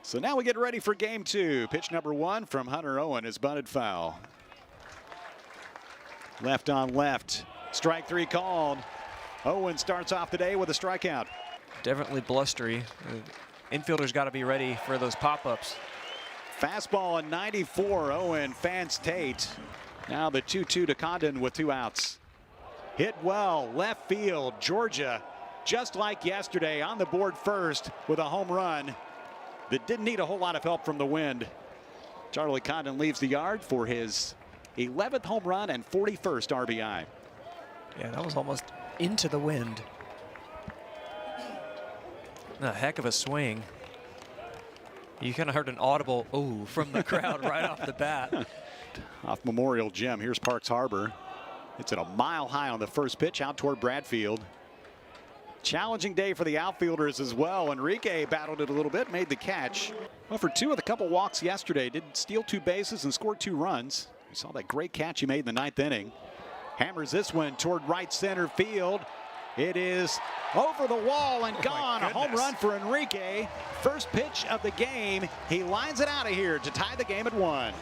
So now we get ready for game two. Pitch number one from Hunter Owen is bunted foul. Left on left. Strike three called. Owen starts off the day with a strikeout. Definitely blustery. Infielders got to be ready for those pop-ups. Fastball at 94. Owen fans Tate. Now the 2-2 to Condon with 2 outs. Hit well, left field. Georgia, just like yesterday, on the board first with a home run that didn't need a whole lot of help from the wind. Charlie Condon leaves the yard for his 11th home run and 41st RBI. Yeah, that was almost into the wind. A heck of a swing. You kind of heard an audible "ooh" from the crowd right off the bat. Off Memorial Gym, here's Parks Harbor. It's at a mile high on the first pitch out toward Bradfield. Challenging day for the outfielders as well. Enrique battled it a little bit, made the catch. Well, for 2 of the couple walks yesterday, did steal 2 bases and scored 2 runs. You saw that great catch he made in the 9th inning. Hammers this one toward right center field. It is over the wall and gone. A home run for Enrique. First pitch of the game. He lines it out of here to tie the game at 1.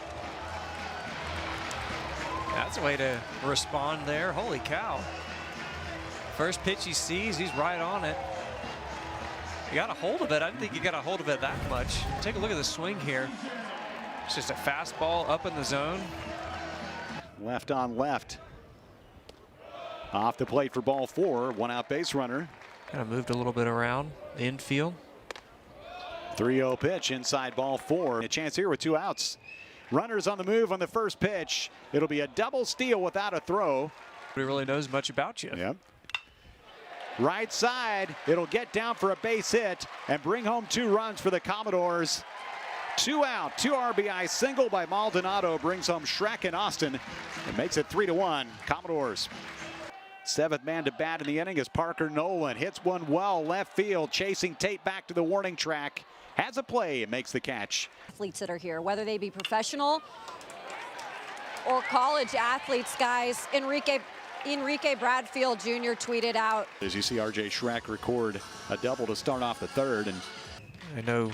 That's a way to respond there. Holy cow. First pitch he sees, he's right on it. He got a hold of it. I didn't think he got a hold of it that much. Take a look at the swing here. It's just a fastball up in the zone. Left on left. Off the plate for ball 4. 1 out base runner. Kind of moved a little bit around the infield. 3-0 pitch inside ball 4. A chance here with 2 outs. Runners on the move on the first pitch. It'll be a double steal without a throw. Nobody really knows much about you. Yep. Right side, it'll get down for a base hit and bring home 2 runs for the Commodores. 2 out, 2 RBI single by Maldonado brings home Schreck and Austin and makes it 3-1 Commodores. 7th man to bat in the inning is Parker Nolan. Hits one well left field, chasing Tate back to the warning track. Has a play and makes the catch. Athletes that are here, whether they be professional or college athletes, guys. Enrique Bradfield Jr. tweeted out. As you see RJ Schreck record a double to start off the 3rd. And I know,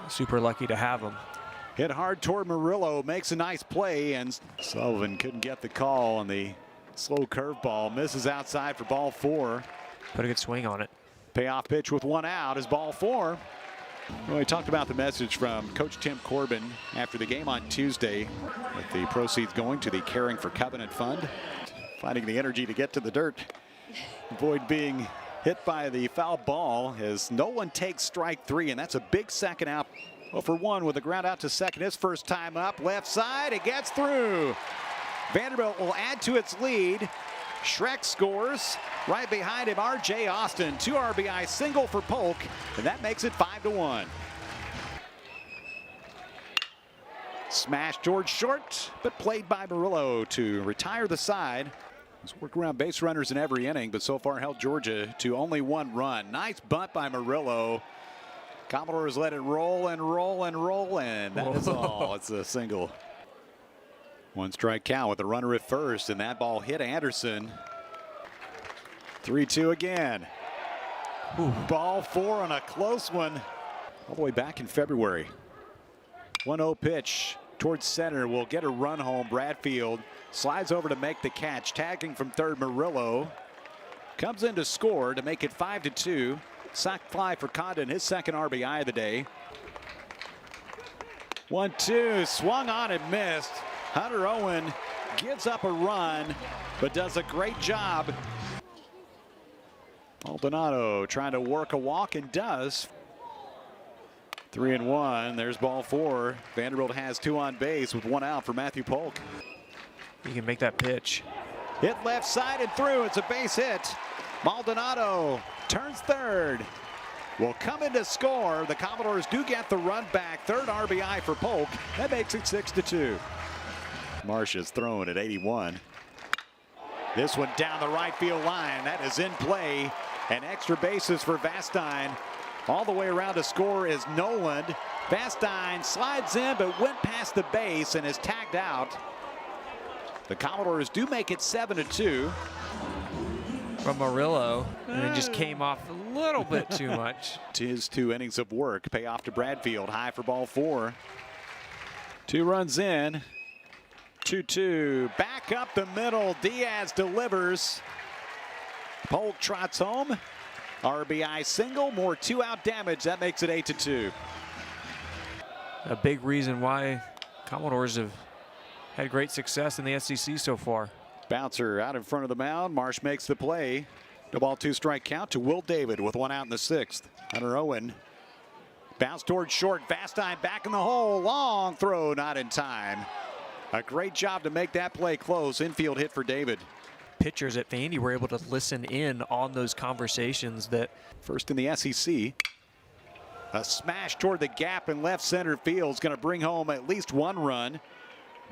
super lucky to have him. Hit hard toward Murillo, makes a nice play, and Sullivan couldn't get the call on the slow curveball. Misses outside for ball 4. Put a good swing on it. Payoff pitch with 1 out is ball 4. Well, we talked about the message from Coach Tim Corbin after the game on Tuesday, with the proceeds going to the Caring for Covenant Fund. Finding the energy to get to the dirt. Avoid being hit by the foul ball as Nolan takes strike 3, and that's a big second out. 0 for 1 with a ground out to second. His first time up, left side, it gets through. Vanderbilt will add to its lead. Schreck scores. Right behind him, R.J. Austin. 2 RBI single for Polk, and that makes it 5-1. Smash towards short, but played by Murillo to retire the side. He's worked around base runners in every inning, but so far held Georgia to only 1 run. Nice bunt by Murillo. Commodores let it roll and roll and roll, and that is all. It's a single. 1 strike count with a runner at first, and that ball hit Anderson. 3-2 again. Ooh. Ball 4 on a close one all the way back in February. 1-0 pitch towards center will get a run home. Bradfield slides over to make the catch. Tagging from 3rd, Murillo comes in to score to make it 5-2. Sac fly for Condon, his 2nd RBI of the day. 1-2, swung on and missed. Hunter Owen gives up a run, but does a great job. Maldonado trying to work a walk and does. 3-1. There's ball 4. Vanderbilt has 2 on base with 1 out for Matthew Polk. You can make that pitch. Hit left side and through. It's a base hit. Maldonado turns 3rd. Will come in to score. The Commodores do get the run back. 3rd RBI for Polk. That makes it 6-2. Marsh is thrown at 81. This one down the right field line. That is in play. And extra bases for Vastine. All the way around to score is Nolan. Vastine slides in but went past the base and is tagged out. The Commodores do make it 7-2. from Murillo, and it just came off a little bit too much. His 2 innings of work pay off to Bradfield. High for ball 4. 2 runs in. 2-2. Back up the middle. Diaz delivers. Polk trots home. RBI single. More 2-out damage. That makes it 8-2. A big reason why Commodores have had great success in the SEC so far. Bouncer out in front of the mound. Marsh makes the play. No ball, 2-strike count to Will David with 1 out in the 6th. Hunter Owen. Bounce towards short. Vastine back in the hole. Long throw, not in time. A great job to make that play close. Infield hit for David. Pitchers at Vandy were able to listen in on those conversations. That first in the SEC. A smash toward the gap in left center field is going to bring home at least 1 run.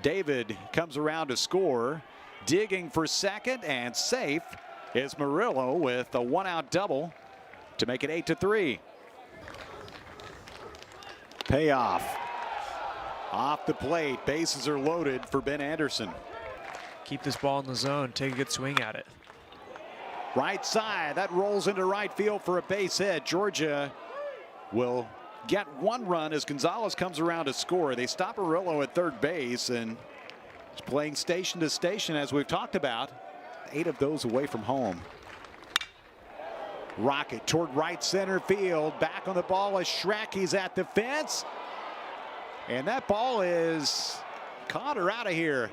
David comes around to score. Digging for second and safe is Murillo with a 1-out double to make it 8-3. Payoff. Off the plate. Bases are loaded for Ben Anderson. keep this ball in the zone, take a good swing at it. Right side, that rolls into right field for a base hit. Georgia will get 1 run as Gonzalez comes around to score. They stop Murillo at third base, and he's playing station to station as we've talked about. 8 of those away from home. Rocket toward right center field. Back on the ball is Schreck. He's at the fence. And that ball is caught or out of here.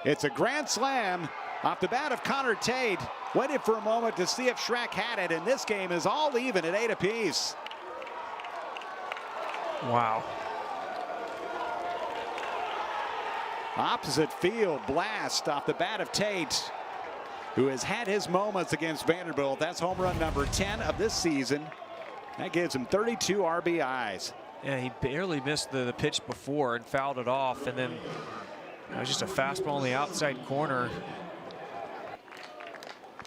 It's a grand slam off the bat of Connor Tate. Waited for a moment to see if Schreck had it, and this game is all even at 8 apiece. Wow. Opposite field blast off the bat of Tate, who has had his moments against Vanderbilt. That's home run number 10 of this season. That gives him 32 RBIs. Yeah, he barely missed the pitch before and fouled it off, and then it was just a fastball in the outside corner.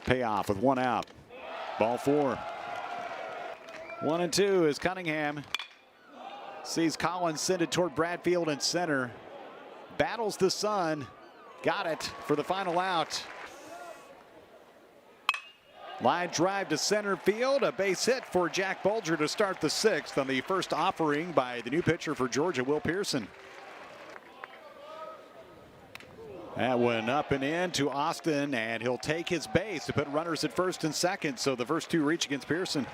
Payoff with 1 out. Ball 4. 1-2 as Cunningham sees Collins send it toward Bradfield in center. Battles the sun. Got it for the final out. Line drive to center field. A base hit for Jack Bulger to start the 6th on the first offering by the new pitcher for Georgia, Will Pearson. That one up and in to Austin, and he'll take his base to put runners at first and second. So the first 2 reach against Pearson.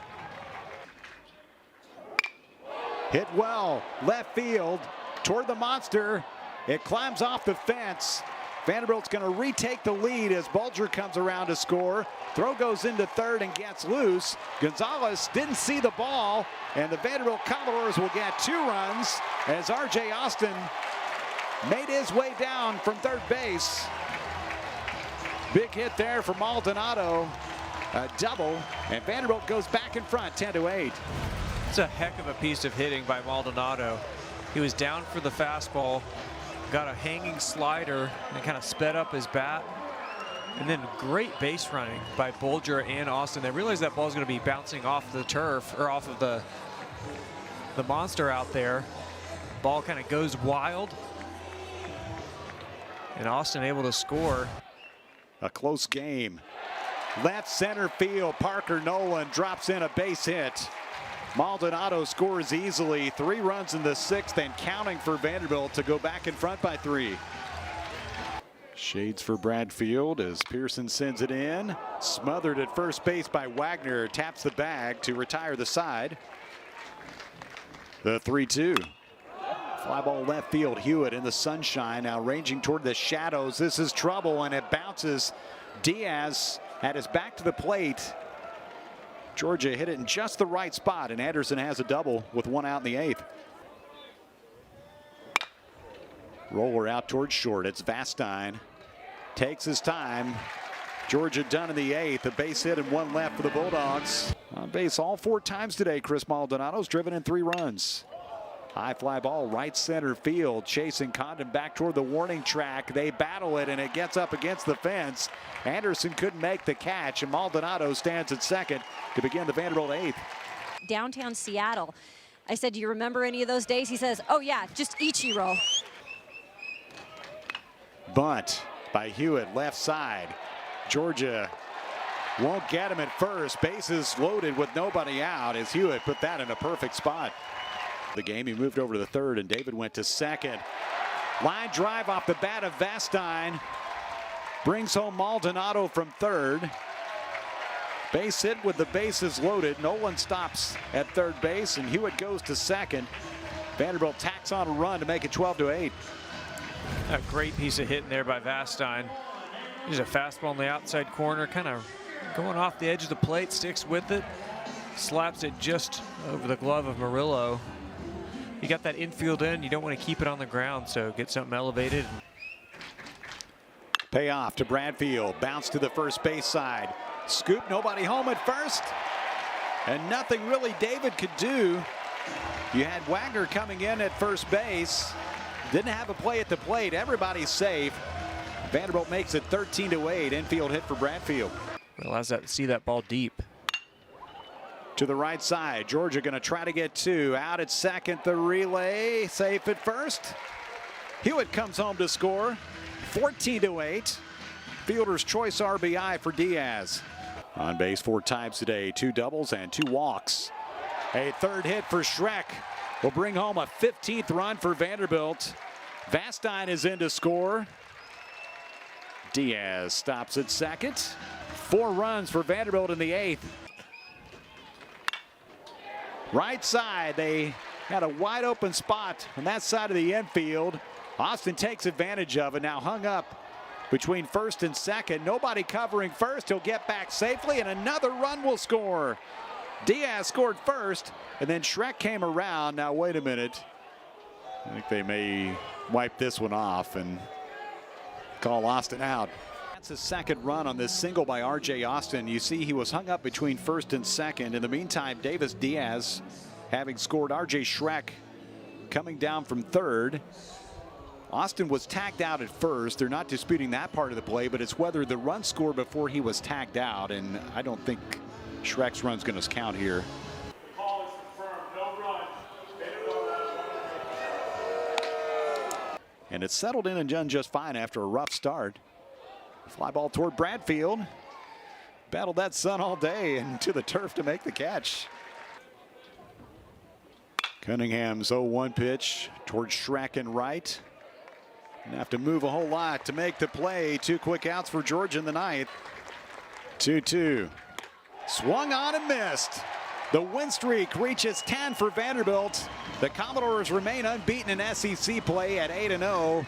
Hit well, left field toward the monster. It climbs off the fence. Vanderbilt's going to retake the lead as Bulger comes around to score. Throw goes into third and gets loose. Gonzalez didn't see the ball, and the Vanderbilt Commodores will get 2 runs as R.J. Austin made his way down from third base. Big hit there for Maldonado, a double, and Vanderbilt goes back in front, 10-8. It's a heck of a piece of hitting by Maldonado. He was down for the fastball, got a hanging slider, and kind of sped up his bat. And then great base running by Bulger and Austin. They realized that ball's going to be bouncing off the turf, or off of the monster out there. Ball kind of goes wild, and Austin able to score. A close game. Left center field, Parker Nolan drops in a base hit. Maldonado scores easily. 3 runs in the 6th and counting for Vanderbilt to go back in front by 3. Shades for Bradfield as Pearson sends it in. Smothered at first base by Wagner. Taps the bag to retire the side. The 3-2. Fly ball left field. Hewitt in the sunshine, now ranging toward the shadows. This is trouble, and it bounces. Diaz at his back to the plate. Georgia hit it in just the right spot, and Anderson has a double with 1 out in the 8th. Roller out towards short. It's Vastine. Takes his time. Georgia done in the 8th. A base hit and 1 left for the Bulldogs. On base all 4 times today. Chris Maldonado's driven in 3 runs. High fly ball right center field. Chasing Condon back toward the warning track. They battle it, and it gets up against the fence. Anderson couldn't make the catch, and Maldonado stands at second to begin the Vanderbilt 8th. Downtown Seattle. I said, do you remember any of those days? He says, oh yeah, just Ichiro. Bunt by Hewitt, left side. Georgia won't get him at first. Bases loaded with nobody out as Hewitt put that in a perfect spot. The game, he moved over to the third, and David went to second. Line drive off the bat of Vastine. Brings home Maldonado from third. Base hit with the bases loaded. Nolan stops at third base, and Hewitt goes to second. Vanderbilt tacks on a run to make it 12-8. A great piece of hitting there by Vastine. There's a fastball in the outside corner, kind of going off the edge of the plate, sticks with it, slaps it just over the glove of Murillo. You got that infield in, you don't want to keep it on the ground, so get something elevated. Payoff to Bradfield, bounce to the first base side. Scoop, nobody home at first. And nothing really David could do. You had Wagner coming in at first base. Didn't have a play at the plate. Everybody's safe. Vanderbilt makes it 13-8. Infield hit for Bradfield. Allows that to see that ball deep. To the right side, Georgia going to try to get two. Out at second, the relay. Safe at first. Hewitt comes home to score. 14-8. Fielder's choice RBI for Diaz. On base 4 times today, 2 doubles and 2 walks. A third hit for Schreck will bring home a 15th run for Vanderbilt. Vastine is in to score. Diaz stops at second. 4 runs for Vanderbilt in the 8th. Right side, they had a wide open spot on that side of the infield. Austin takes advantage of it, now hung up between first and second. Nobody covering first. He'll get back safely, and another run will score. Diaz scored first, and then Schreck came around. Now, wait a minute. I think they may wipe this one off and call Austin out. That's his second run on this single by R.J. Austin. You see he was hung up between first and second. In the meantime, Davis Diaz, having scored, R.J. Schreck coming down from third. Austin was tagged out at first. They're not disputing that part of the play, but it's whether the run scored before he was tagged out, and I don't think Schreck's run's going to count here. Call is confirmed. No run. And it's settled in and done just fine after a rough start. Fly ball toward Bradfield. Battled that sun all day and to the turf to make the catch. Cunningham's 0-1 pitch towards Schreck and right. And have to move a whole lot to make the play. 2 quick outs for Georgia in the 9th. 2-2. Swung on and missed. The win streak reaches 10 for Vanderbilt. The Commodores remain unbeaten in SEC play at 8-0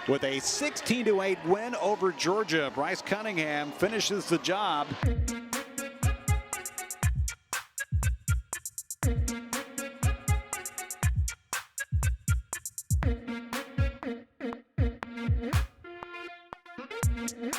with a 16-8 win over Georgia. Bryce Cunningham finishes the job. Yeah.